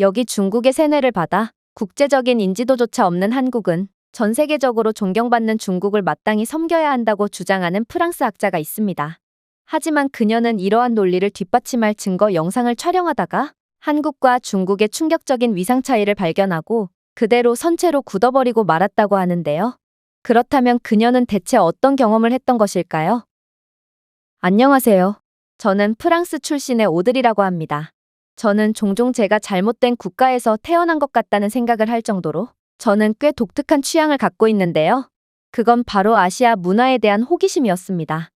여기 중국의 세뇌를 받아 국제적인 인지도조차 없는 한국은 전 세계적으로 존경받는 중국을 마땅히 섬겨야 한다고 주장하는 프랑스 학자가 있습니다. 하지만 그녀는 이러한 논리를 뒷받침할 증거 영상을 촬영하다가 한국과 중국의 충격적인 위상 차이를 발견하고 그대로 선체로 굳어버리고 말았다고 하는데요. 그렇다면 그녀는 대체 어떤 경험을 했던 것일까요? 안녕하세요. 저는 프랑스 출신의 오드리라고 합니다. 저는 종종 제가 잘못된 국가에서 태어난 것 같다는 생각을 할 정도로 저는 꽤 독특한 취향을 갖고 있는데요. 그건 바로 아시아 문화에 대한 호기심이었습니다.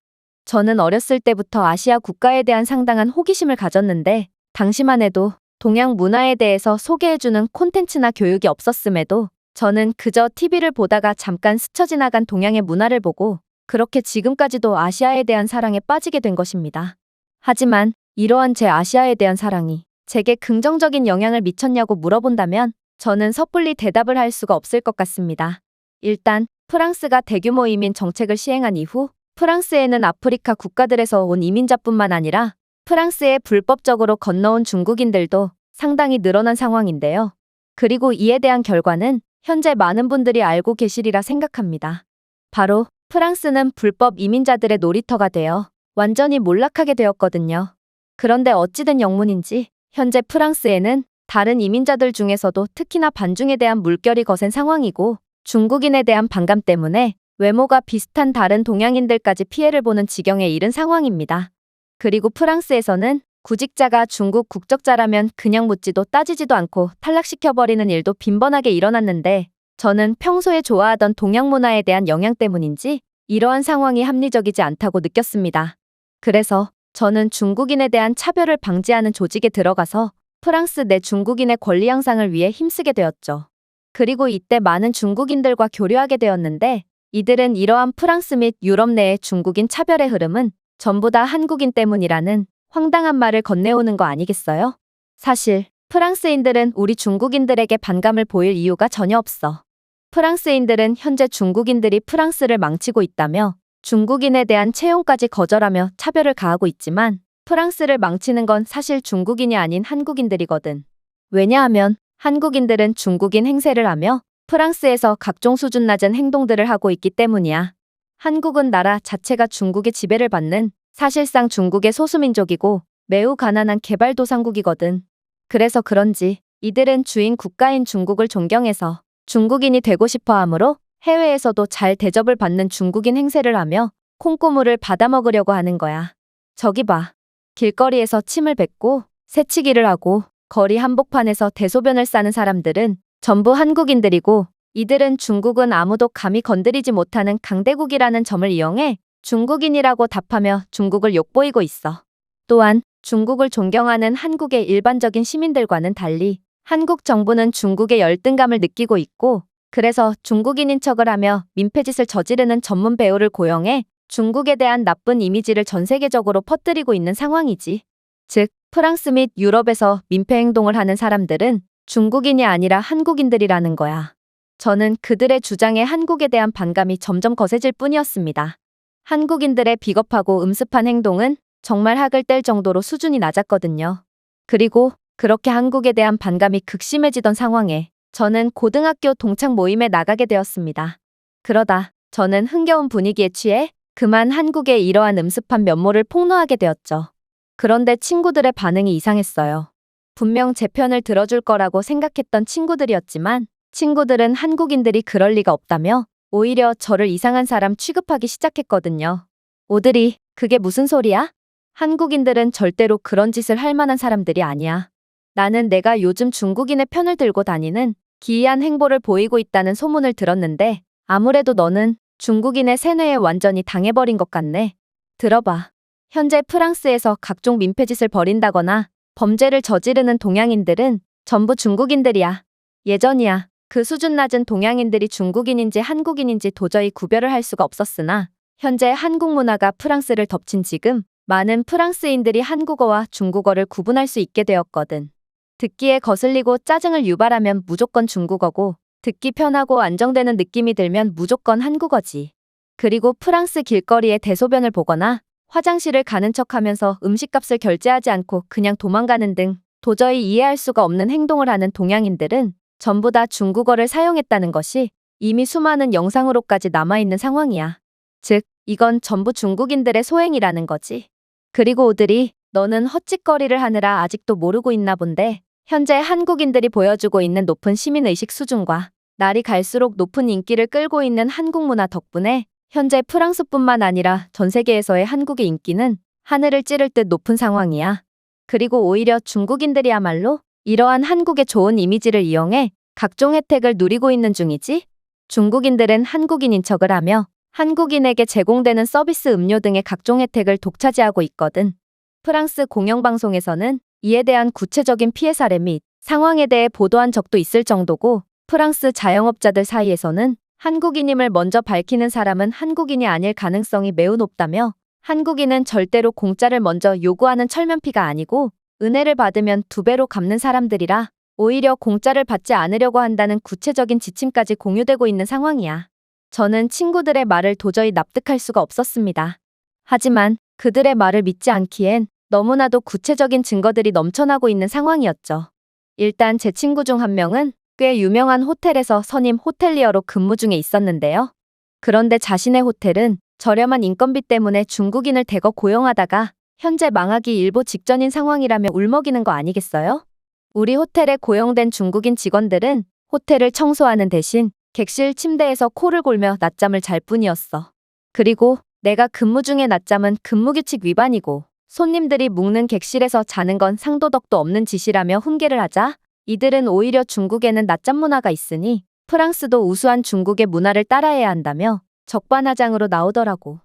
저는 어렸을 때부터 아시아 국가에 대한 상당한 호기심을 가졌는데 당시만 해도 동양 문화에 대해서 소개해주는 콘텐츠나 교육이 없었음에도 저는 그저 TV를 보다가 잠깐 스쳐 지나간 동양의 문화를 보고 그렇게 지금까지도 아시아에 대한 사랑에 빠지게 된 것입니다. 하지만 이러한 제 아시아에 대한 사랑이 제게 긍정적인 영향을 미쳤냐고 물어본다면 저는 섣불리 대답을 할 수가 없을 것 같습니다. 일단 프랑스가 대규모 이민 정책을 시행한 이후 프랑스에는 아프리카 국가들에서 온 이민자뿐만 아니라 프랑스에 불법적으로 건너온 중국인들도 상당히 늘어난 상황인데요. 그리고 이에 대한 결과는 현재 많은 분들이 알고 계시리라 생각합니다. 바로 프랑스는 불법 이민자들의 놀이터가 되어 완전히 몰락하게 되었거든요. 그런데 어찌된 영문인지 현재 프랑스에는 다른 이민자들 중에서도 특히나 반중에 대한 물결이 거센 상황이고 중국인에 대한 반감 때문에 외모가 비슷한 다른 동양인들까지 피해를 보는 지경에 이른 상황입니다. 그리고 프랑스에서는 구직자가 중국 국적자라면 그냥 묻지도 따지지도 않고 탈락시켜버리는 일도 빈번하게 일어났는데 저는 평소에 좋아하던 동양 문화에 대한 영향 때문인지 이러한 상황이 합리적이지 않다고 느꼈습니다. 그래서 저는 중국인에 대한 차별을 방지하는 조직에 들어가서 프랑스 내 중국인의 권리 향상을 위해 힘쓰게 되었죠. 그리고 이때 많은 중국인들과 교류하게 되었는데 이들은 이러한 프랑스 및 유럽 내의 중국인 차별의 흐름은 전부 다 한국인 때문이라는 황당한 말을 건네오는 거 아니겠어요? 사실 프랑스인들은 우리 중국인들에게 반감을 보일 이유가 전혀 없어. 프랑스인들은 현재 중국인들이 프랑스를 망치고 있다며 중국인에 대한 채용까지 거절하며 차별을 가하고 있지만 프랑스를 망치는 건 사실 중국인이 아닌 한국인들이거든. 왜냐하면 한국인들은 중국인 행세를 하며 프랑스에서 각종 수준 낮은 행동들을 하고 있기 때문이야. 한국은 나라 자체가 중국의 지배를 받는 사실상 중국의 소수민족이고 매우 가난한 개발도상국이거든. 그래서 그런지 이들은 주인 국가인 중국을 존경해서 중국인이 되고 싶어 하므로 해외에서도 잘 대접을 받는 중국인 행세를 하며 콩고물을 받아먹으려고 하는 거야. 저기 봐. 길거리에서 침을 뱉고 새치기를 하고 거리 한복판에서 대소변을 싸는 사람들은 전부 한국인들이고 이들은 중국은 아무도 감히 건드리지 못하는 강대국이라는 점을 이용해 중국인이라고 답하며 중국을 욕보이고 있어. 또한 중국을 존경하는 한국의 일반적인 시민들과는 달리 한국 정부는 중국의 열등감을 느끼고 있고 그래서 중국인인 척을 하며 민폐짓을 저지르는 전문 배우를 고용해 중국에 대한 나쁜 이미지를 전 세계적으로 퍼뜨리고 있는 상황이지. 즉, 프랑스 및 유럽에서 민폐 행동을 하는 사람들은 중국인이 아니라 한국인들이라는 거야. 저는 그들의 주장에 한국에 대한 반감이 점점 거세질 뿐이었습니다. 한국인들의 비겁하고 음습한 행동은 정말 학을 뗄 정도로 수준이 낮았거든요. 그리고 그렇게 한국에 대한 반감이 극심해지던 상황에 저는 고등학교 동창 모임에 나가게 되었습니다. 그러다 저는 흥겨운 분위기에 취해 그만 한국의 이러한 음습한 면모를 폭로하게 되었죠. 그런데 친구들의 반응이 이상했어요. 분명 제 편을 들어줄 거라고 생각했던 친구들이었지만 친구들은 한국인들이 그럴 리가 없다며 오히려 저를 이상한 사람 취급하기 시작했거든요. 오드리, 그게 무슨 소리야? 한국인들은 절대로 그런 짓을 할 만한 사람들이 아니야. 나는 내가 요즘 중국인의 편을 들고 다니는 기이한 행보를 보이고 있다는 소문을 들었는데 아무래도 너는 중국인의 세뇌에 완전히 당해버린 것 같네. 들어봐. 현재 프랑스에서 각종 민폐짓을 벌인다거나 범죄를 저지르는 동양인들은 전부 중국인들이야. 예전이야. 그 수준 낮은 동양인들이 중국인인지 한국인인지 도저히 구별을 할 수가 없었으나 현재 한국 문화가 프랑스를 덮친 지금 많은 프랑스인들이 한국어와 중국어를 구분할 수 있게 되었거든. 듣기에 거슬리고 짜증을 유발하면 무조건 중국어고 듣기 편하고 안정되는 느낌이 들면 무조건 한국어지. 그리고 프랑스 길거리에 대소변을 보거나 화장실을 가는 척하면서 음식값을 결제하지 않고 그냥 도망가는 등 도저히 이해할 수가 없는 행동을 하는 동양인들은 전부 다 중국어를 사용했다는 것이 이미 수많은 영상으로까지 남아있는 상황이야. 즉, 이건 전부 중국인들의 소행이라는 거지. 그리고 오들이 너는 헛짓거리를 하느라 아직도 모르고 있나 본데 현재 한국인들이 보여주고 있는 높은 시민의식 수준과 날이 갈수록 높은 인기를 끌고 있는 한국 문화 덕분에 현재 프랑스뿐만 아니라 전 세계에서의 한국의 인기는 하늘을 찌를 듯 높은 상황이야. 그리고 오히려 중국인들이야말로 이러한 한국의 좋은 이미지를 이용해 각종 혜택을 누리고 있는 중이지. 중국인들은 한국인인 척을 하며 한국인에게 제공되는 서비스 음료 등의 각종 혜택을 독차지하고 있거든. 프랑스 공영방송에서는 이에 대한 구체적인 피해 사례 및 상황에 대해 보도한 적도 있을 정도고 프랑스 자영업자들 사이에서는 한국인임을 먼저 밝히는 사람은 한국인이 아닐 가능성이 매우 높다며 한국인은 절대로 공짜를 먼저 요구하는 철면피가 아니고 은혜를 받으면 2배로 갚는 사람들이라 오히려 공짜를 받지 않으려고 한다는 구체적인 지침까지 공유되고 있는 상황이야. 저는 친구들의 말을 도저히 납득할 수가 없었습니다. 하지만 그들의 말을 믿지 않기엔 너무나도 구체적인 증거들이 넘쳐나고 있는 상황이었죠. 일단 제 친구 중 한 명은 꽤 유명한 호텔에서 선임 호텔리어로 근무 중에 있었는데요. 그런데 자신의 호텔은 저렴한 인건비 때문에 중국인을 대거 고용하다가 현재 망하기 일보 직전인 상황이라며 울먹이는 거 아니겠어요? 우리 호텔에 고용된 중국인 직원들은 호텔을 청소하는 대신 객실 침대에서 코를 골며 낮잠을 잘 뿐이었어. 그리고 내가 근무 중에 낮잠은 근무규칙 위반이고 손님들이 묵는 객실에서 자는 건 상도덕도 없는 짓이라며 훈계를 하자 이들은 오히려 중국에는 낮잠 문화가 있으니 프랑스도 우수한 중국의 문화를 따라해야 한다며 적반하장으로 나오더라고.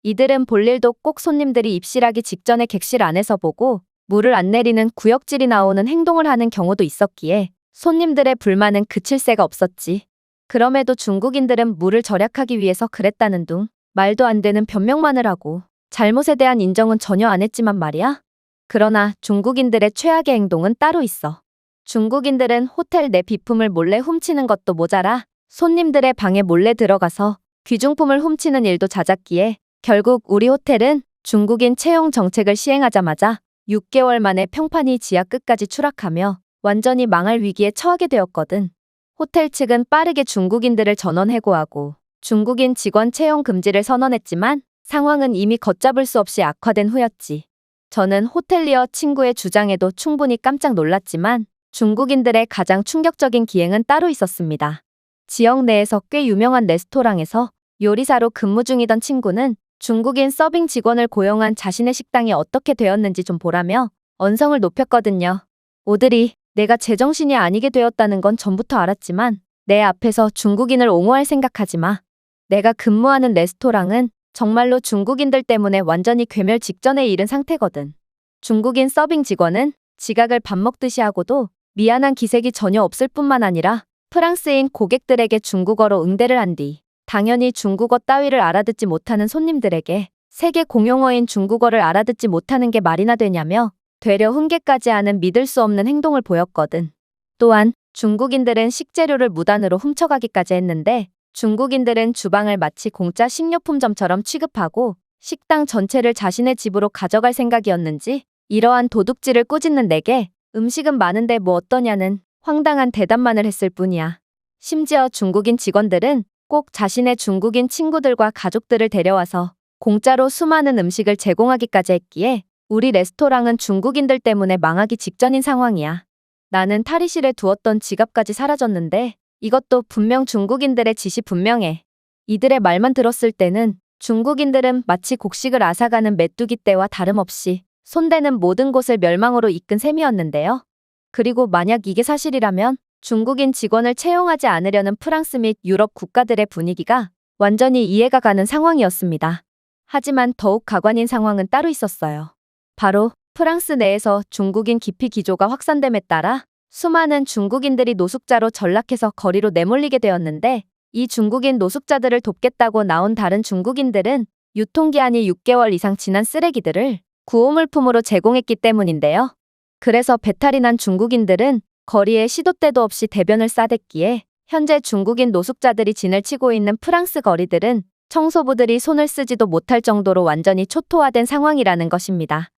이들은 볼 일도 꼭 손님들이 입실하기 직전에 객실 안에서 보고 물을 안 내리는 구역질이 나오는 행동을 하는 경우도 있었기에 손님들의 불만은 그칠 새가 없었지. 그럼에도 중국인들은 물을 절약하기 위해서 그랬다는 둥 말도 안 되는 변명만을 하고 잘못에 대한 인정은 전혀 안 했지만 말이야. 그러나 중국인들의 최악의 행동은 따로 있어. 중국인들은 호텔 내 비품을 몰래 훔치는 것도 모자라 손님들의 방에 몰래 들어가서 귀중품을 훔치는 일도 잦았기에 결국 우리 호텔은 중국인 채용 정책을 시행하자마자 6개월 만에 평판이 지하 끝까지 추락하며 완전히 망할 위기에 처하게 되었거든. 호텔 측은 빠르게 중국인들을 전원 해고하고 중국인 직원 채용 금지를 선언했지만 상황은 이미 걷잡을 수 없이 악화된 후였지. 저는 호텔리어 친구의 주장에도 충분히 깜짝 놀랐지만 중국인들의 가장 충격적인 기행은 따로 있었습니다. 지역 내에서 꽤 유명한 레스토랑에서 요리사로 근무 중이던 친구는 중국인 서빙 직원을 고용한 자신의 식당이 어떻게 되었는지 좀 보라며 언성을 높였거든요. 오드리, 내가 제정신이 아니게 되었다는 건 전부터 알았지만 내 앞에서 중국인을 옹호할 생각하지 마. 내가 근무하는 레스토랑은 정말로 중국인들 때문에 완전히 괴멸 직전에 이른 상태거든. 중국인 서빙 직원은 지각을 밥 먹듯이 하고도 미안한 기색이 전혀 없을 뿐만 아니라 프랑스인 고객들에게 중국어로 응대를 한 뒤 당연히 중국어 따위를 알아듣지 못하는 손님들에게 세계 공용어인 중국어를 알아듣지 못하는 게 말이나 되냐며 되려 훈계까지 하는 믿을 수 없는 행동을 보였거든. 또한 중국인들은 식재료를 무단으로 훔쳐가기까지 했는데 중국인들은 주방을 마치 공짜 식료품점처럼 취급하고 식당 전체를 자신의 집으로 가져갈 생각이었는지 이러한 도둑질을 꾸짖는 내게 음식은 많은데 뭐 어떠냐는 황당한 대답만을 했을 뿐이야. 심지어 중국인 직원들은 꼭 자신의 중국인 친구들과 가족들을 데려와서 공짜로 수많은 음식을 제공하기까지 했기에 우리 레스토랑은 중국인들 때문에 망하기 직전인 상황이야. 나는 탈의실에 두었던 지갑까지 사라졌는데 이것도 분명 중국인들의 짓이 분명해. 이들의 말만 들었을 때는 중국인들은 마치 곡식을 앗아가는 메뚜기 떼와 다름없이 손대는 모든 곳을 멸망으로 이끈 셈이었는데요. 그리고 만약 이게 사실이라면 중국인 직원을 채용하지 않으려는 프랑스 및 유럽 국가들의 분위기가 완전히 이해가 가는 상황이었습니다. 하지만 더욱 가관인 상황은 따로 있었어요. 바로 프랑스 내에서 중국인 기피 기조가 확산됨에 따라 수많은 중국인들이 노숙자로 전락해서 거리로 내몰리게 되었는데 이 중국인 노숙자들을 돕겠다고 나온 다른 중국인들은 유통기한이 6개월 이상 지난 쓰레기들을 구호물품으로 제공했기 때문인데요. 그래서 배탈이 난 중국인들은 거리에 시도 때도 없이 대변을 싸댔기에 현재 중국인 노숙자들이 진을 치고 있는 프랑스 거리들은 청소부들이 손을 쓰지도 못할 정도로 완전히 초토화된 상황이라는 것입니다.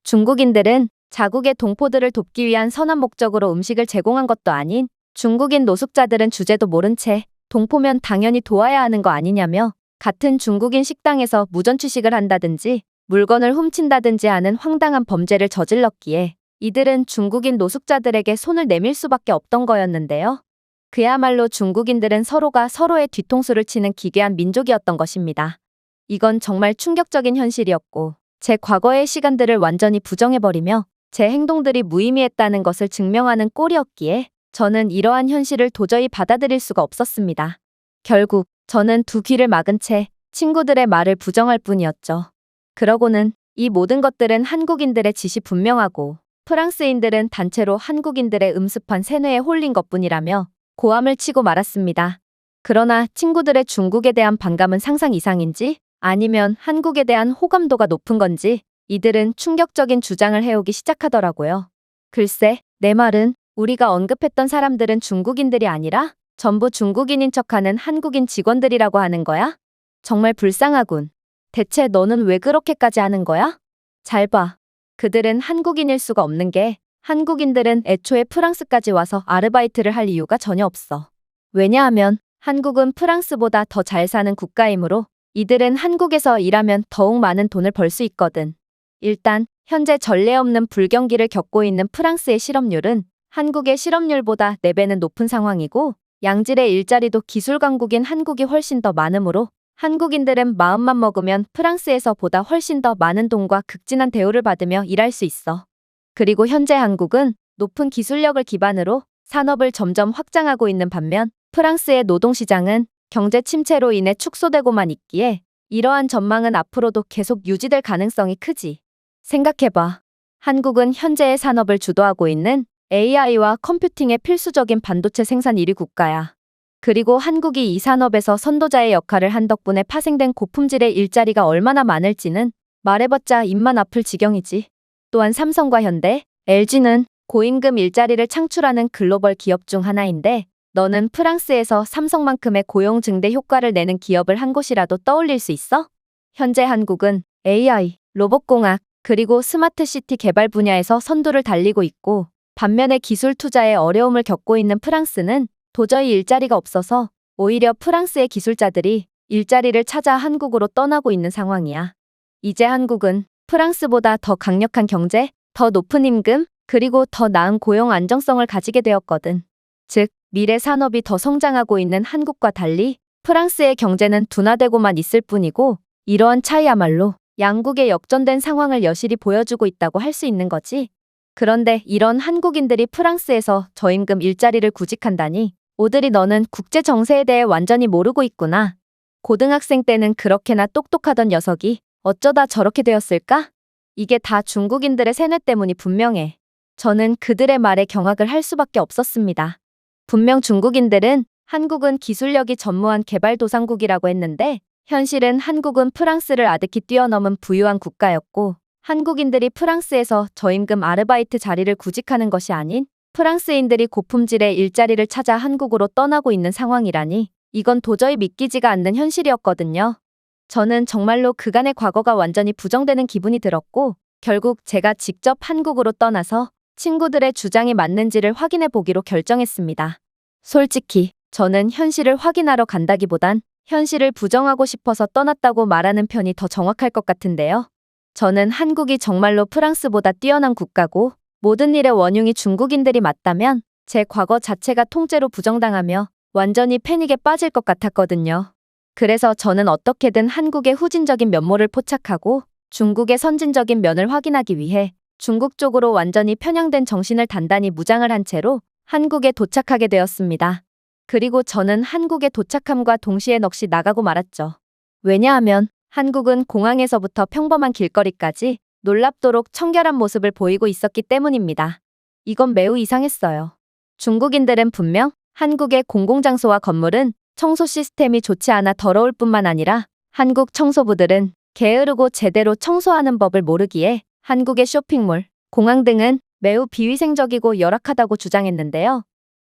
중국인들은 자국의 동포들을 돕기 위한 선한 목적으로 음식을 제공한 것도 아닌 중국인 노숙자들은 주제도 모른 채 동포면 당연히 도와야 하는 거 아니냐며 같은 중국인 식당에서 무전취식을 한다든지 물건을 훔친다든지 하는 황당한 범죄를 저질렀기에 이들은 중국인 노숙자들에게 손을 내밀 수밖에 없던 거였는데요. 그야말로 중국인들은 서로가 서로의 뒤통수를 치는 기괴한 민족이었던 것입니다. 이건 정말 충격적인 현실이었고 제 과거의 시간들을 완전히 부정해버리며 제 행동들이 무의미했다는 것을 증명하는 꼴이었기에 저는 이러한 현실을 도저히 받아들일 수가 없었습니다. 결국 저는 두 귀를 막은 채 친구들의 말을 부정할 뿐이었죠. 그러고는 이 모든 것들은 한국인들의 짓이 분명하고 프랑스인들은 단체로 한국인들의 음습한 세뇌에 홀린 것뿐이라며 고함을 치고 말았습니다. 그러나 친구들의 중국에 대한 반감은 상상 이상인지 아니면 한국에 대한 호감도가 높은 건지 이들은 충격적인 주장을 해오기 시작하더라고요. 글쎄, 내 말은 우리가 언급했던 사람들은 중국인들이 아니라 전부 중국인인 척하는 한국인 직원들이라고 하는 거야? 정말 불쌍하군. 대체 너는 왜 그렇게까지 하는 거야? 잘 봐. 그들은 한국인일 수가 없는 게 한국인들은 애초에 프랑스까지 와서 아르바이트를 할 이유가 전혀 없어. 왜냐하면 한국은 프랑스보다 더 잘 사는 국가이므로 이들은 한국에서 일하면 더욱 많은 돈을 벌 수 있거든. 일단 현재 전례 없는 불경기를 겪고 있는 프랑스의 실업률은 한국의 실업률보다 4배는 높은 상황이고 양질의 일자리도 기술 강국인 한국이 훨씬 더 많으므로 한국인들은 마음만 먹으면 프랑스에서 보다 훨씬 더 많은 돈과 극진한 대우를 받으며 일할 수 있어. 그리고 현재 한국은 높은 기술력을 기반으로 산업을 점점 확장하고 있는 반면 프랑스의 노동시장은 경제 침체로 인해 축소되고만 있기에 이러한 전망은 앞으로도 계속 유지될 가능성이 크지. 생각해봐. 한국은 현재의 산업을 주도하고 있는 AI와 컴퓨팅의 필수적인 반도체 생산 1위 국가야. 그리고 한국이 이 산업에서 선도자의 역할을 한 덕분에 파생된 고품질의 일자리가 얼마나 많을지는 말해봤자 입만 아플 지경이지. 또한 삼성과 현대, LG는 고임금 일자리를 창출하는 글로벌 기업 중 하나인데 너는 프랑스에서 삼성만큼의 고용 증대 효과를 내는 기업을 한 곳이라도 떠올릴 수 있어? 현재 한국은 AI, 로봇공학, 그리고 스마트시티 개발 분야에서 선두를 달리고 있고 반면에 기술 투자에 어려움을 겪고 있는 프랑스는 도저히 일자리가 없어서 오히려 프랑스의 기술자들이 일자리를 찾아 한국으로 떠나고 있는 상황이야. 이제 한국은 프랑스보다 더 강력한 경제, 더 높은 임금, 그리고 더 나은 고용 안정성을 가지게 되었거든. 즉, 미래 산업이 더 성장하고 있는 한국과 달리 프랑스의 경제는 둔화되고만 있을 뿐이고 이러한 차이야말로 양국의 역전된 상황을 여실히 보여주고 있다고 할 수 있는 거지. 그런데 이런 한국인들이 프랑스에서 저임금 일자리를 구직한다니 오드리 너는 국제 정세에 대해 완전히 모르고 있구나. 고등학생 때는 그렇게나 똑똑하던 녀석이 어쩌다 저렇게 되었을까? 이게 다 중국인들의 세뇌 때문이 분명해. 저는 그들의 말에 경악을 할 수밖에 없었습니다. 분명 중국인들은 한국은 기술력이 전무한 개발도상국이라고 했는데 현실은 한국은 프랑스를 아득히 뛰어넘은 부유한 국가였고 한국인들이 프랑스에서 저임금 아르바이트 자리를 구직하는 것이 아닌 프랑스인들이 고품질의 일자리를 찾아 한국으로 떠나고 있는 상황이라니 이건 도저히 믿기지가 않는 현실이었거든요. 저는 정말로 그간의 과거가 완전히 부정되는 기분이 들었고 결국 제가 직접 한국으로 떠나서 친구들의 주장이 맞는지를 확인해 보기로 결정했습니다. 솔직히 저는 현실을 확인하러 간다기보단 현실을 부정하고 싶어서 떠났다고 말하는 편이 더 정확할 것 같은데요. 저는 한국이 정말로 프랑스보다 뛰어난 국가고 모든 일의 원흉이 중국인들이 맞다면 제 과거 자체가 통째로 부정당하며 완전히 패닉에 빠질 것 같았거든요. 그래서 저는 어떻게든 한국의 후진적인 면모를 포착하고 중국의 선진적인 면을 확인하기 위해 중국 쪽으로 완전히 편향된 정신을 단단히 무장을 한 채로 한국에 도착하게 되었습니다. 그리고 저는 한국에 도착함과 동시에 넋이 나가고 말았죠. 왜냐하면 한국은 공항에서부터 평범한 길거리까지 놀랍도록 청결한 모습을 보이고 있었기 때문입니다. 이건 매우 이상했어요. 중국인들은 분명 한국의 공공장소와 건물은 청소 시스템이 좋지 않아 더러울 뿐만 아니라 한국 청소부들은 게으르고 제대로 청소하는 법을 모르기에 한국의 쇼핑몰, 공항 등은 매우 비위생적이고 열악하다고 주장했는데요.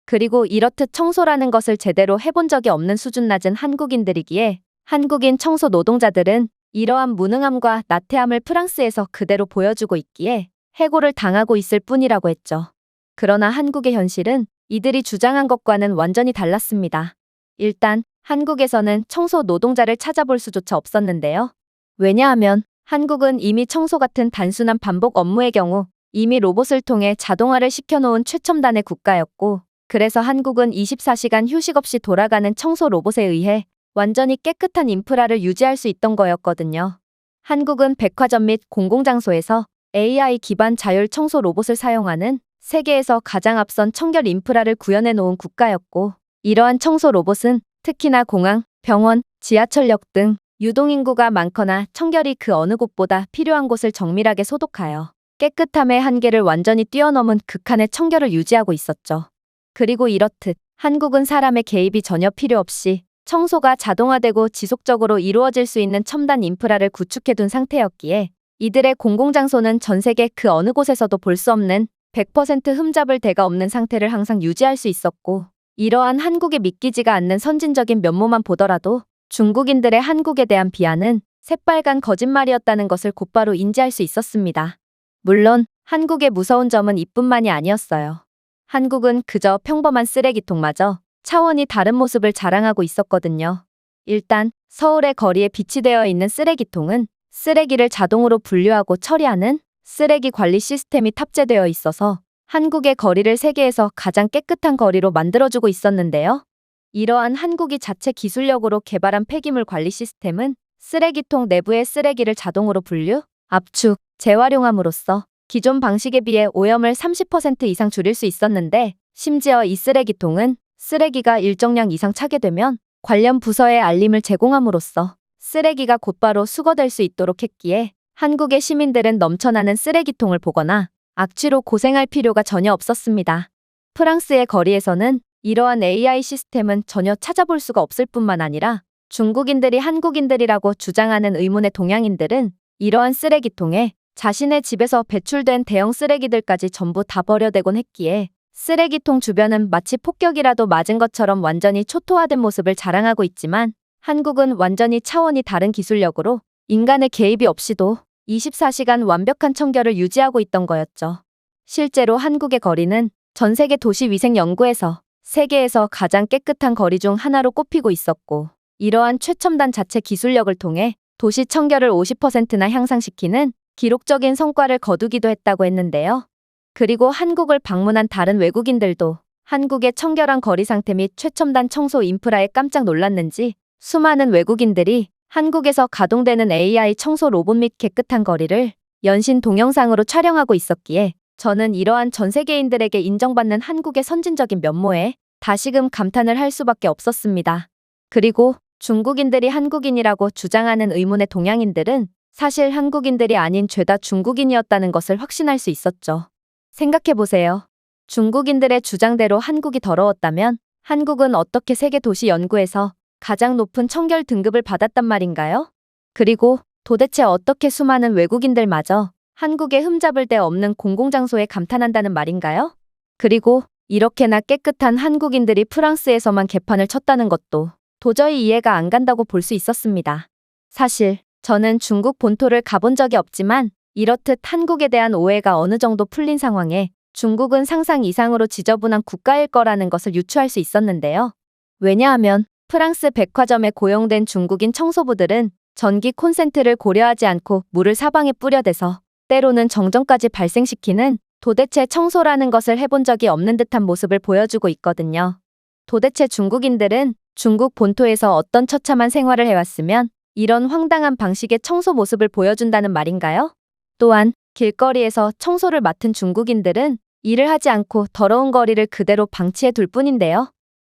그리고 이렇듯 청소라는 것을 제대로 해본 적이 없는 수준 낮은 한국인들이기에 한국인 청소 노동자들은 이러한 무능함과 나태함을 프랑스에서 그대로 보여주고 있기에 해고를 당하고 있을 뿐이라고 했죠. 그러나 한국의 현실은 이들이 주장한 것과는 완전히 달랐습니다. 일단 한국에서는 청소 노동자를 찾아볼 수조차 없었는데요. 왜냐하면 한국은 이미 청소 같은 단순한 반복 업무의 경우 이미 로봇을 통해 자동화를 시켜놓은 최첨단의 국가였고, 그래서 한국은 24시간 휴식 없이 돌아가는 청소 로봇에 의해 완전히 깨끗한 인프라를 유지할 수 있던 거였거든요. 한국은 백화점 및 공공장소에서 AI 기반 자율 청소 로봇을 사용하는 세계에서 가장 앞선 청결 인프라를 구현해 놓은 국가였고, 이러한 청소 로봇은 특히나 공항, 병원, 지하철역 등 유동인구가 많거나 청결이 그 어느 곳보다 필요한 곳을 정밀하게 소독하여 깨끗함의 한계를 완전히 뛰어넘은 극한의 청결을 유지하고 있었죠. 그리고 이렇듯 한국은 사람의 개입이 전혀 필요 없이 청소가 자동화되고 지속적으로 이루어질 수 있는 첨단 인프라를 구축해둔 상태였기에 이들의 공공장소는 전 세계 그 어느 곳에서도 볼 수 없는 100% 흠잡을 데가 없는 상태를 항상 유지할 수 있었고, 이러한 한국에 믿기지가 않는 선진적인 면모만 보더라도 중국인들의 한국에 대한 비하는 새빨간 거짓말이었다는 것을 곧바로 인지할 수 있었습니다. 물론 한국의 무서운 점은 이뿐만이 아니었어요. 한국은 그저 평범한 쓰레기통마저 차원이 다른 모습을 자랑하고 있었거든요. 일단 서울의 거리에 비치되어 있는 쓰레기통은 쓰레기를 자동으로 분류하고 처리하는 쓰레기 관리 시스템이 탑재되어 있어서 한국의 거리를 세계에서 가장 깨끗한 거리로 만들어주고 있었는데요. 이러한 한국이 자체 기술력으로 개발한 폐기물 관리 시스템은 쓰레기통 내부의 쓰레기를 자동으로 분류, 압축, 재활용함으로써 기존 방식에 비해 오염을 30% 이상 줄일 수 있었는데, 심지어 이 쓰레기통은 쓰레기가 일정량 이상 차게 되면 관련 부서에 알림을 제공함으로써 쓰레기가 곧바로 수거될 수 있도록 했기에 한국의 시민들은 넘쳐나는 쓰레기통을 보거나 악취로 고생할 필요가 전혀 없었습니다. 프랑스의 거리에서는 이러한 AI 시스템은 전혀 찾아볼 수가 없을 뿐만 아니라 중국인들이 한국인들이라고 주장하는 의문의 동양인들은 이러한 쓰레기통에 자신의 집에서 배출된 대형 쓰레기들까지 전부 다 버려대곤 했기에 쓰레기통 주변은 마치 폭격이라도 맞은 것처럼 완전히 초토화된 모습을 자랑하고 있지만, 한국은 완전히 차원이 다른 기술력으로 인간의 개입이 없이도 24시간 완벽한 청결을 유지하고 있던 거였죠. 실제로 한국의 거리는 전 세계 도시위생연구에서 세계에서 가장 깨끗한 거리 중 하나로 꼽히고 있었고, 이러한 최첨단 자체 기술력을 통해 도시 청결을 50%나 향상시키는 기록적인 성과를 거두기도 했다고 했는데요. 그리고 한국을 방문한 다른 외국인들도 한국의 청결한 거리 상태 및 최첨단 청소 인프라에 깜짝 놀랐는지 수많은 외국인들이 한국에서 가동되는 AI 청소 로봇 및 깨끗한 거리를 연신 동영상으로 촬영하고 있었기에 저는 이러한 전 세계인들에게 인정받는 한국의 선진적인 면모에 다시금 감탄을 할 수밖에 없었습니다. 그리고 중국인들이 한국인이라고 주장하는 의문의 동양인들은 사실 한국인들이 아닌 죄다 중국인이었다는 것을 확신할 수 있었죠. 생각해보세요. 중국인들의 주장대로 한국이 더러웠다면 한국은 어떻게 세계 도시 연구에서 가장 높은 청결 등급을 받았단 말인가요? 그리고 도대체 어떻게 수많은 외국인들마저 한국에 흠잡을 데 없는 공공장소에 감탄한다는 말인가요? 그리고 이렇게나 깨끗한 한국인들이 프랑스에서만 개판을 쳤다는 것도 도저히 이해가 안 간다고 볼 수 있었습니다. 사실 저는 중국 본토를 가본 적이 없지만 이렇듯 한국에 대한 오해가 어느 정도 풀린 상황에 중국은 상상 이상으로 지저분한 국가일 거라는 것을 유추할 수 있었는데요. 왜냐하면 프랑스 백화점에 고용된 중국인 청소부들은 전기 콘센트를 고려하지 않고 물을 사방에 뿌려대서 때로는 정전까지 발생시키는 도대체 청소라는 것을 해본 적이 없는 듯한 모습을 보여주고 있거든요. 도대체 중국인들은 중국 본토에서 어떤 처참한 생활을 해왔으면 이런 황당한 방식의 청소 모습을 보여준다는 말인가요? 또한 길거리에서 청소를 맡은 중국인들은 일을 하지 않고 더러운 거리를 그대로 방치해 둘 뿐인데요.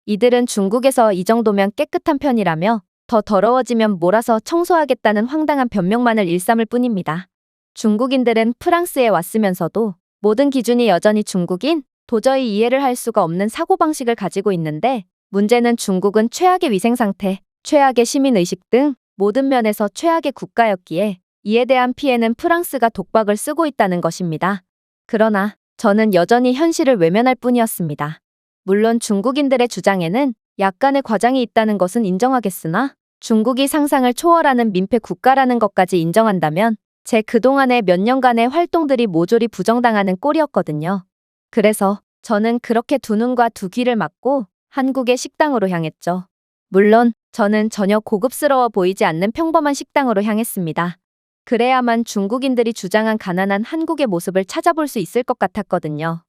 이들은 중국에서 이 정도면 깨끗한 편이라며 더 더러워지면 몰아서 청소하겠다는 황당한 변명만을 일삼을 뿐입니다. 중국인들은 프랑스에 왔으면서도 모든 기준이 여전히 중국인, 도저히 이해를 할 수가 없는 사고방식을 가지고 있는데, 문제는 중국은 최악의 위생상태, 최악의 시민의식 등 모든 면에서 최악의 국가였기에 이에 대한 피해는 프랑스가 독박을 쓰고 있다는 것입니다. 그러나 저는 여전히 현실을 외면할 뿐이었습니다. 물론 중국인들의 주장에는 약간의 과장이 있다는 것은 인정하겠으나 중국이 상상을 초월하는 민폐 국가라는 것까지 인정한다면 제 그동안의 몇 년간의 활동들이 모조리 부정당하는 꼴이었거든요. 그래서 저는 그렇게 두 눈과 두 귀를 막고 한국의 식당으로 향했죠. 물론 저는 전혀 고급스러워 보이지 않는 평범한 식당으로 향했습니다. 그래야만 중국인들이 주장한 가난한 한국의 모습을 찾아볼 수 있을 것 같았거든요.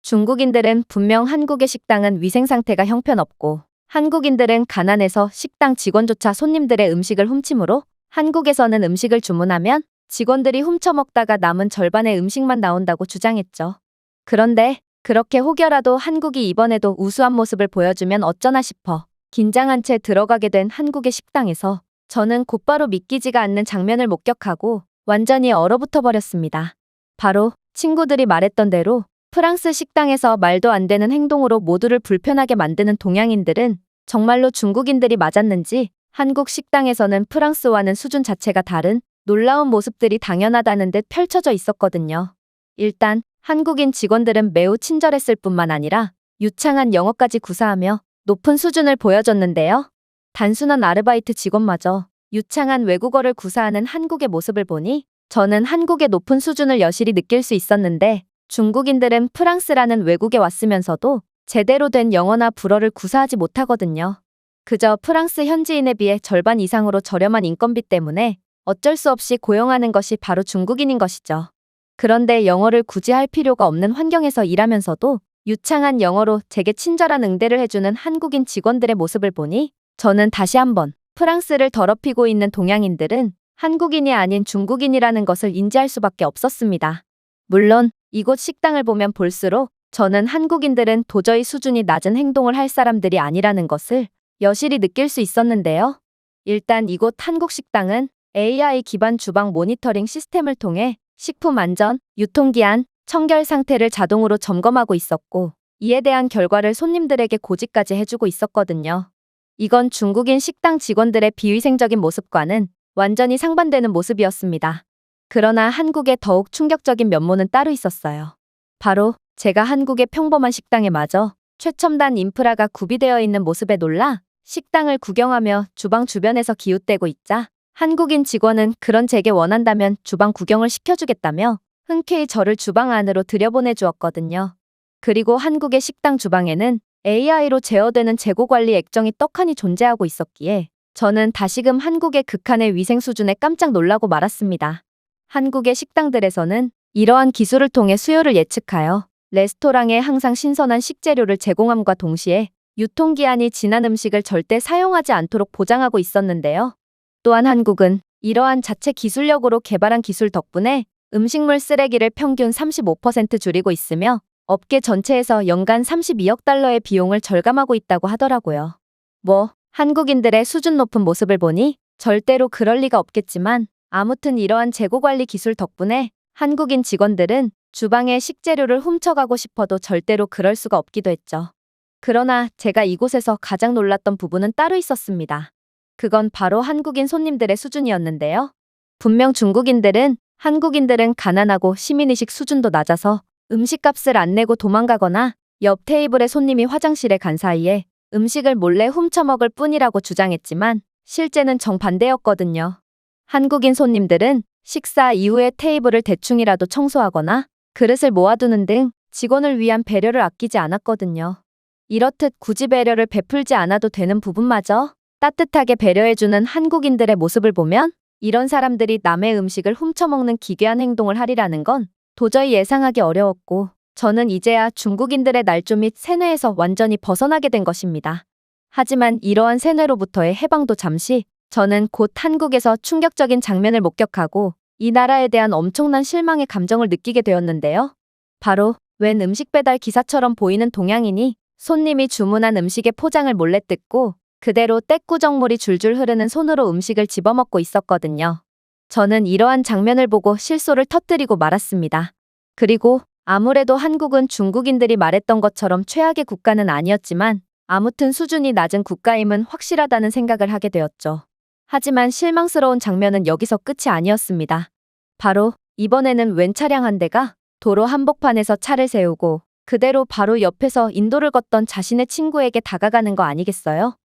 중국인들은 분명 한국의 식당은 위생 상태가 형편없고 한국인들은 가난해서 식당 직원조차 손님들의 음식을 훔치므로 한국에서는 음식을 주문하면 직원들이 훔쳐먹다가 남은 절반의 음식만 나온다고 주장했죠. 그런데 그렇게 혹여라도 한국이 이번에도 우수한 모습을 보여주면 어쩌나 싶어 긴장한 채 들어가게 된 한국의 식당에서 저는 곧바로 믿기지가 않는 장면을 목격하고 완전히 얼어붙어 버렸습니다. 바로 친구들이 말했던 대로 프랑스 식당에서 말도 안 되는 행동으로 모두를 불편하게 만드는 동양인들은 정말로 중국인들이 맞았는지 한국 식당에서는 프랑스와는 수준 자체가 다른 놀라운 모습들이 당연하다는 듯 펼쳐져 있었거든요. 일단 한국인 직원들은 매우 친절했을 뿐만 아니라 유창한 영어까지 구사하며 높은 수준을 보여줬는데요. 단순한 아르바이트 직원마저 유창한 외국어를 구사하는 한국의 모습을 보니 저는 한국의 높은 수준을 여실히 느낄 수 있었는데 중국인들은 프랑스라는 외국에 왔으면서도 제대로 된 영어나 불어를 구사하지 못하거든요. 그저 프랑스 현지인에 비해 절반 이상으로 저렴한 인건비 때문에 어쩔 수 없이 고용하는 것이 바로 중국인인 것이죠. 그런데 영어를 굳이 할 필요가 없는 환경에서 일하면서도 유창한 영어로 제게 친절한 응대를 해주는 한국인 직원들의 모습을 보니 저는 다시 한번 프랑스를 더럽히고 있는 동양인들은 한국인이 아닌 중국인이라는 것을 인지할 수밖에 없었습니다. 물론 이곳 식당을 보면 볼수록 저는 한국인들은 도저히 수준이 낮은 행동을 할 사람들이 아니라는 것을 여실히 느낄 수 있었는데요. 일단 이곳 한국 식당은 AI 기반 주방 모니터링 시스템을 통해 식품 안전, 유통기한, 청결 상태를 자동으로 점검하고 있었고 이에 대한 결과를 손님들에게 고지까지 해주고 있었거든요. 이건 중국인 식당 직원들의 비위생적인 모습과는 완전히 상반되는 모습이었습니다. 그러나 한국의 더욱 충격적인 면모는 따로 있었어요. 바로 제가 한국의 평범한 식당에 마저 최첨단 인프라가 구비되어 있는 모습에 놀라 식당을 구경하며 주방 주변에서 기웃대고 있자 한국인 직원은 그런 제게 원한다면 주방 구경을 시켜주겠다며 흔쾌히 저를 주방 안으로 들여보내 주었거든요. 그리고 한국의 식당 주방에는 AI로 제어되는 재고관리 액정이 떡하니 존재하고 있었기에 저는 다시금 한국의 극한의 위생 수준에 깜짝 놀라고 말았습니다. 한국의 식당들에서는 이러한 기술을 통해 수요를 예측하여 레스토랑에 항상 신선한 식재료를 제공함과 동시에 유통기한이 지난 음식을 절대 사용하지 않도록 보장하고 있었는데요. 또한 한국은 이러한 자체 기술력으로 개발한 기술 덕분에 음식물 쓰레기를 평균 35% 줄이고 있으며 업계 전체에서 연간 32억 달러의 비용을 절감하고 있다고 하더라고요. 한국인들의 수준 높은 모습을 보니 절대로 그럴 리가 없겠지만 아무튼 이러한 재고관리 기술 덕분에 한국인 직원들은 주방에 식재료를 훔쳐가고 싶어도 절대로 그럴 수가 없기도 했죠. 그러나 제가 이곳에서 가장 놀랐던 부분은 따로 있었습니다. 그건 바로 한국인 손님들의 수준이었는데요. 분명 중국인들은 한국인들은 가난하고 시민의식 수준도 낮아서 음식값을 안 내고 도망가거나 옆 테이블의 손님이 화장실에 간 사이에 음식을 몰래 훔쳐먹을 뿐이라고 주장했지만 실제는 정반대였거든요. 한국인 손님들은 식사 이후에 테이블을 대충이라도 청소하거나 그릇을 모아두는 등 직원을 위한 배려를 아끼지 않았거든요. 이렇듯 굳이 배려를 베풀지 않아도 되는 부분마저 따뜻하게 배려해주는 한국인들의 모습을 보면 이런 사람들이 남의 음식을 훔쳐먹는 기괴한 행동을 하리라는 건 도저히 예상하기 어려웠고 저는 이제야 중국인들의 날조 및 세뇌에서 완전히 벗어나게 된 것입니다. 하지만 이러한 세뇌로부터의 해방도 잠시 저는 곧 한국에서 충격적인 장면을 목격하고 이 나라에 대한 엄청난 실망의 감정을 느끼게 되었는데요. 바로 웬 음식 배달 기사처럼 보이는 동양인이 손님이 주문한 음식의 포장을 몰래 뜯고 그대로 떼꾸정물이 줄줄 흐르는 손으로 음식을 집어먹고 있었거든요. 저는 이러한 장면을 보고 실소를 터뜨리고 말았습니다. 그리고 아무래도 한국은 중국인들이 말했던 것처럼 최악의 국가는 아니었지만 아무튼 수준이 낮은 국가임은 확실하다는 생각을 하게 되었죠. 하지만 실망스러운 장면은 여기서 끝이 아니었습니다. 바로 이번에는 웬 차량 한 대가 도로 한복판에서 차를 세우고 그대로 바로 옆에서 인도를 걷던 자신의 친구에게 다가가는 거 아니겠어요?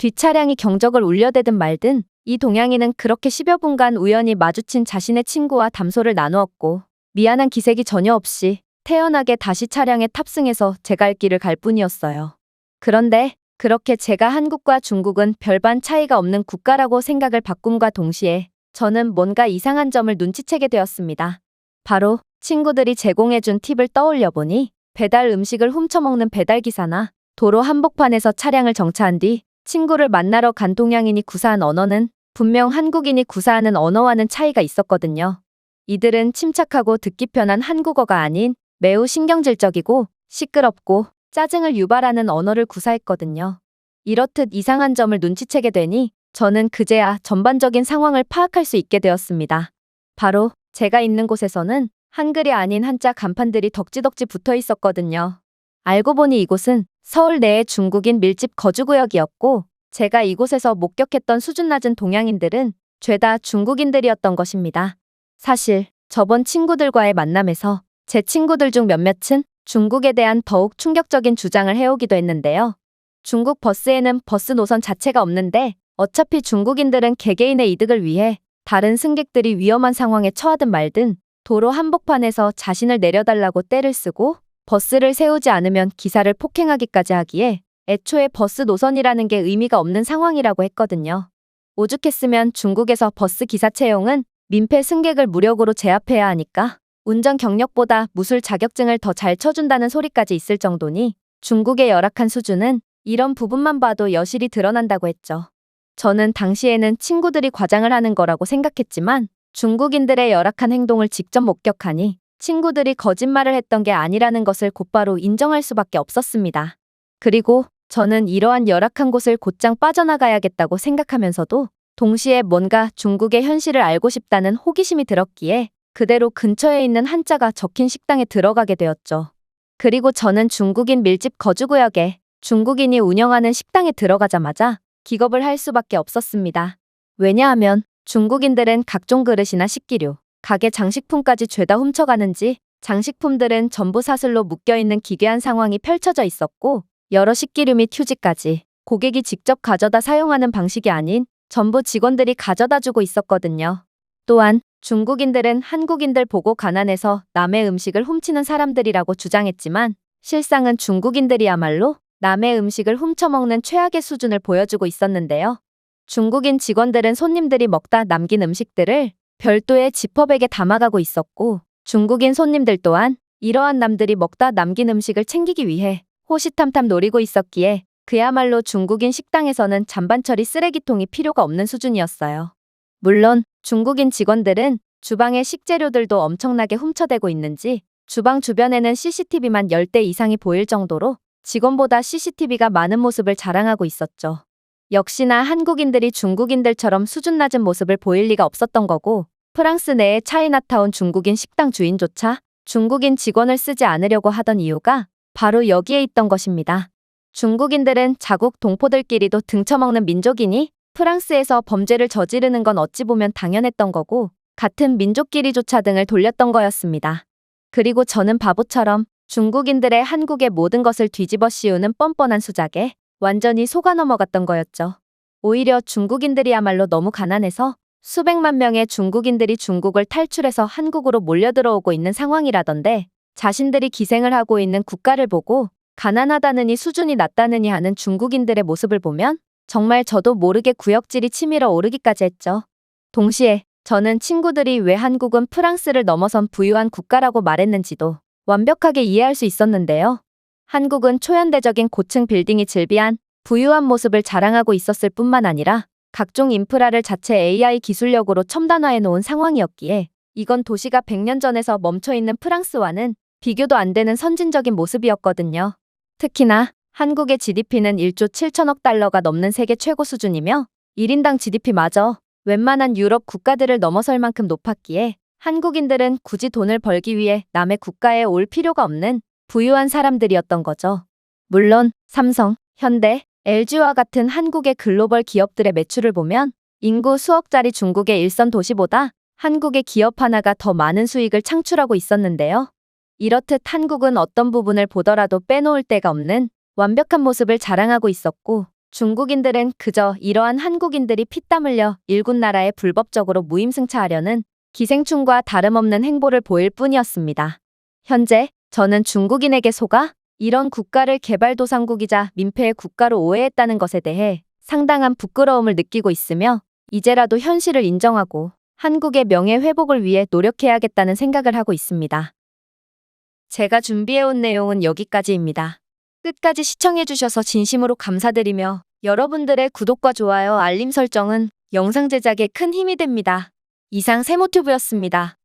뒷차량이 경적을 울려대든 말든 이 동양인은 그렇게 10여 분간 우연히 마주친 자신의 친구와 담소를 나누었고 미안한 기색이 전혀 없이 태연하게 다시 차량에 탑승해서 제 갈 길을 갈 뿐이었어요. 그런데 그렇게 제가 한국과 중국은 별반 차이가 없는 국가라고 생각을 바꿈과 동시에 저는 뭔가 이상한 점을 눈치채게 되었습니다. 바로 친구들이 제공해준 팁을 떠올려 보니 배달 음식을 훔쳐먹는 배달기사나 도로 한복판에서 차량을 정차한 뒤 친구를 만나러 간 동양인이 구사한 언어는 분명 한국인이 구사하는 언어와는 차이가 있었거든요. 이들은 침착하고 듣기 편한 한국어가 아닌 매우 신경질적이고 시끄럽고 짜증을 유발하는 언어를 구사했거든요. 이렇듯 이상한 점을 눈치채게 되니 저는 그제야 전반적인 상황을 파악할 수 있게 되었습니다. 바로 제가 있는 곳에서는 한글이 아닌 한자 간판들이 덕지덕지 붙어 있었거든요. 알고 보니 이곳은 서울 내의 중국인 밀집 거주구역이었고 제가 이곳에서 목격했던 수준 낮은 동양인들은 죄다 중국인들이었던 것입니다. 사실 저번 친구들과의 만남에서 제 친구들 중 몇몇은 중국에 대한 더욱 충격적인 주장을 해오기도 했는데요. 중국 버스에는 버스 노선 자체가 없는데 어차피 중국인들은 개개인의 이득을 위해 다른 승객들이 위험한 상황에 처하든 말든 도로 한복판에서 자신을 내려달라고 떼를 쓰고 버스를 세우지 않으면 기사를 폭행하기까지 하기에 애초에 버스 노선이라는 게 의미가 없는 상황이라고 했거든요. 오죽했으면 중국에서 버스 기사 채용은 민폐 승객을 무력으로 제압해야 하니까 운전 경력보다 무술 자격증을 더 잘 쳐준다는 소리까지 있을 정도니 중국의 열악한 수준은 이런 부분만 봐도 여실히 드러난다고 했죠. 저는 당시에는 친구들이 과장을 하는 거라고 생각했지만 중국인들의 열악한 행동을 직접 목격하니 친구들이 거짓말을 했던 게 아니라는 것을 곧바로 인정할 수밖에 없었습니다. 그리고 저는 이러한 열악한 곳을 곧장 빠져나가야겠다고 생각하면서도 동시에 뭔가 중국의 현실을 알고 싶다는 호기심이 들었기에 그대로 근처에 있는 한자가 적힌 식당에 들어가게 되었죠. 그리고 저는 중국인 밀집 거주구역에 중국인이 운영하는 식당에 들어가자마자 기겁을 할 수밖에 없었습니다. 왜냐하면 중국인들은 각종 그릇이나 식기류, 가게 장식품까지 죄다 훔쳐가는지 장식품들은 전부 사슬로 묶여있는 기괴한 상황이 펼쳐져 있었고 여러 식기류 및 휴지까지 고객이 직접 가져다 사용하는 방식이 아닌 전부 직원들이 가져다 주고 있었거든요. 또한 중국인들은 한국인들 보고 가난해서 남의 음식을 훔치는 사람들이라고 주장했지만 실상은 중국인들이야말로 남의 음식을 훔쳐먹는 최악의 수준을 보여주고 있었는데요. 중국인 직원들은 손님들이 먹다 남긴 음식들을 별도의 지퍼백에 담아가고 있었고 중국인 손님들 또한 이러한 남들이 먹다 남긴 음식을 챙기기 위해 호시탐탐 노리고 있었기에 그야말로 중국인 식당에서는 잔반 처리 쓰레기통이 필요가 없는 수준이었어요. 물론 중국인 직원들은 주방의 식재료들도 엄청나게 훔쳐대고 있는지 주방 주변에는 CCTV만 10대 이상이 보일 정도로 직원보다 CCTV가 많은 모습을 자랑하고 있었죠. 역시나 한국인들이 중국인들처럼 수준 낮은 모습을 보일 리가 없었던 거고 프랑스 내의 차이나타운 중국인 식당 주인조차 중국인 직원을 쓰지 않으려고 하던 이유가 바로 여기에 있던 것입니다. 중국인들은 자국 동포들끼리도 등쳐먹는 민족이니 프랑스에서 범죄를 저지르는 건 어찌 보면 당연했던 거고 같은 민족끼리조차 등을 돌렸던 거였습니다. 그리고 저는 바보처럼 중국인들의 한국의 모든 것을 뒤집어 씌우는 뻔뻔한 수작에 완전히 속아 넘어갔던 거였죠. 오히려 중국인들이야말로 너무 가난해서 수백만 명의 중국인들이 중국을 탈출해서 한국으로 몰려들어오고 있는 상황이라던데 자신들이 기생을 하고 있는 국가를 보고 가난하다느니 수준이 낮다느니 하는 중국인들의 모습을 보면 정말 저도 모르게 구역질이 치밀어 오르기까지 했죠. 동시에 저는 친구들이 왜 한국은 프랑스를 넘어선 부유한 국가라고 말했는지도 완벽하게 이해할 수 있었는데요. 한국은 초현대적인 고층 빌딩이 즐비한 부유한 모습을 자랑하고 있었을 뿐만 아니라 각종 인프라를 자체 AI 기술력으로 첨단화해 놓은 상황이었기에 이건 도시가 100년 전에서 멈춰있는 프랑스와는 비교도 안 되는 선진적인 모습이었거든요. 특히나 한국의 GDP는 1조 7천억 달러가 넘는 세계 최고 수준이며 1인당 GDP마저 웬만한 유럽 국가들을 넘어설 만큼 높았기에 한국인들은 굳이 돈을 벌기 위해 남의 국가에 올 필요가 없는 부유한 사람들이었던 거죠. 물론 삼성, 현대, LG와 같은 한국의 글로벌 기업들의 매출을 보면 인구 수억짜리 중국의 일선 도시보다 한국의 기업 하나가 더 많은 수익을 창출하고 있었는데요. 이렇듯 한국은 어떤 부분을 보더라도 빼놓을 데가 없는 완벽한 모습을 자랑하고 있었고 중국인들은 그저 이러한 한국인들이 피땀 흘려 일군 나라에 불법적으로 무임승차하려는 기생충과 다름없는 행보를 보일 뿐이었습니다. 현재 저는 중국인에게 속아 이런 국가를 개발도상국이자 민폐의 국가로 오해했다는 것에 대해 상당한 부끄러움을 느끼고 있으며 이제라도 현실을 인정하고 한국의 명예 회복을 위해 노력해야겠다는 생각을 하고 있습니다. 제가 준비해온 내용은 여기까지입니다. 끝까지 시청해주셔서 진심으로 감사드리며 여러분들의 구독과 좋아요, 알림 설정은 영상 제작에 큰 힘이 됩니다. 이상 세모튜브였습니다.